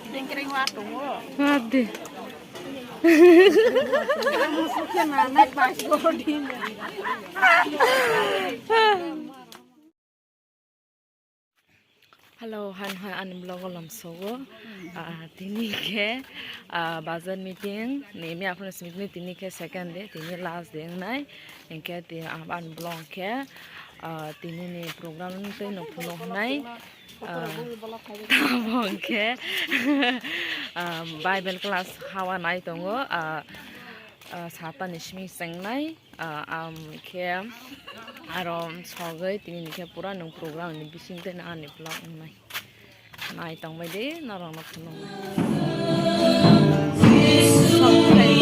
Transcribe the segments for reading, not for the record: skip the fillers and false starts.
Yang kering waktu. Ada. Masuknya naik pas godin. Hello, han blog alam sogo. Tini ke bazar meeting. Nemi apun meeting tini ke second day, tini last day nai. Engke tini an blog ke. Tini ni program nte no puno nai. Tabong ke Bible class hawa nai tongo. Sapa nishmi seng nai. Ke arom sogai tini ni ke pura nung program ni bising te na ani blog nai. Nai tong mai de narang na puno. Sampai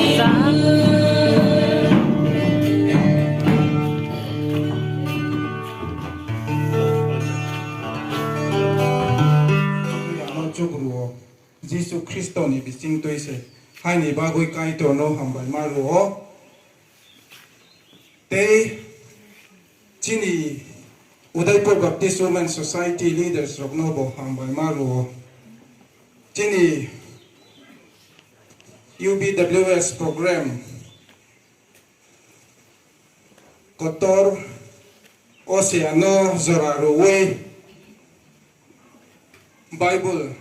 Yesus Kristus ni bising tu ise. Hai ni bagoi kai to no hambai maru. Te chini Udaipur Baptist Women Society leaders roknobo hambai maru. Chini UBWS program kotor oceano zoraruwe Bible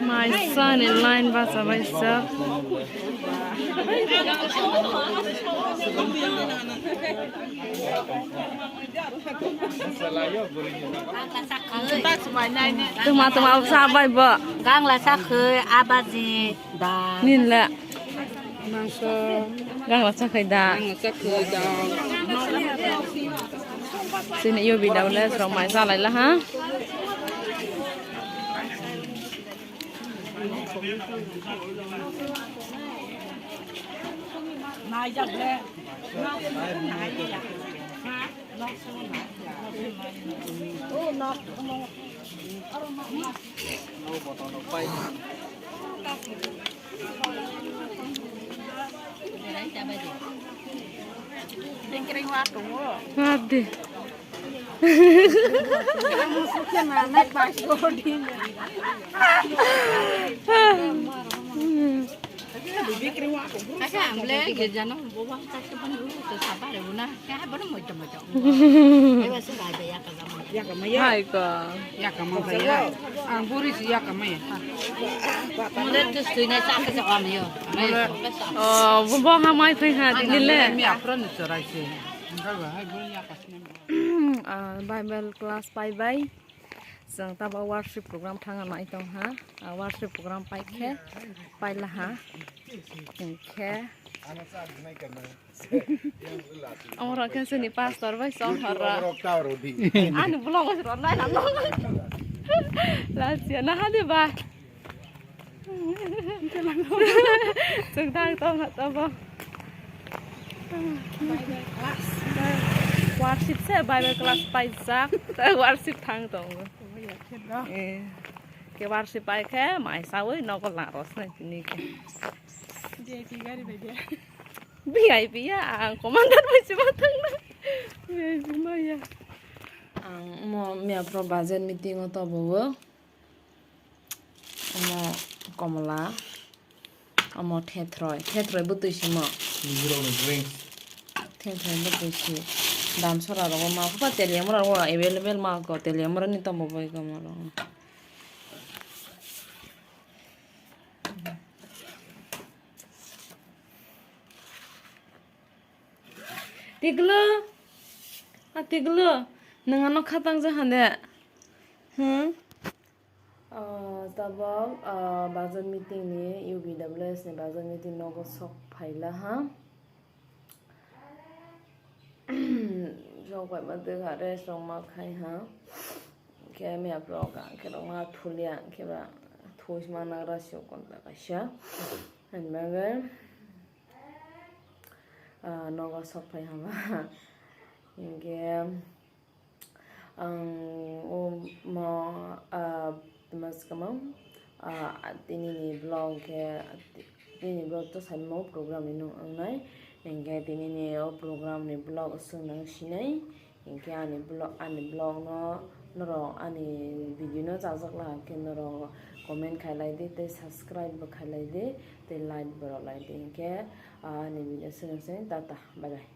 My son in line was a myself. Tuma usah apa ibu? Gang lah sakhe abaji da. Nin lah. Mangso. Gang lah sakhe da. Sakhe da. Sini UBWS rồi mày sao lại là hả? nai chắc lẽ nai gì à nó ô nó cái hoa cũng Ade. suka mana pas godin cái hamle cái gì nó bố bác ta cái bánh từ sạp á rồi na cái bánh một chồng cái bác sẽ lại về ya cái mấy Aiko. ya cái mấy ya ang buri si ya cái mấy mulai tu suina sạp cái sạp mấy Oh, bumbo hamai phai ha dinile. mi apron cerai sih enggak lah buri ya pas Bible class bye bye. Sang taba worship program thanga mai tong ha. Worship program pai khe. Pai la ha. Khe. Orang kan sini pastor bai song hara. Anu belum masih ron lai lam. Lah nah hadi ba. Sung tang tong ha taba. Worship saya Bible class pai sak. Worship thang tong. Cái worship pai khe mai sao ấy nó có lạ rồi nàyนี่ke. VIP ya, komandan masih matang na. VIP mah ya. Mo mia pro budget meeting atau bawa. Mo komala. Mo thetroy butuh sih mo. Thetroy butuh sih. Dam sora rogo ma apa teliam rogo available ma ko teliam ro ni to mo boy ko mo. Tiglo, nengano khatang jahan de. Tabang budget meeting ni UBWS ni budget meeting nogo sok phaila ha. Sok pai ma de khare sok ma khai ha. Ke me apro ka ke ro ma thulia ke ba thus ma na ra syo kon ta ka sha. Han ma ga nogo sok phai ha ba. Inge mo mas kamang tini blog to salmo program ino angnai inge tini program ni blog sunang sinai inge ani blog no ani video no jajak la ke no comment khailai de te subscribe ba khailai de te like ba lai de inge ani video sunang sen tata bye bye.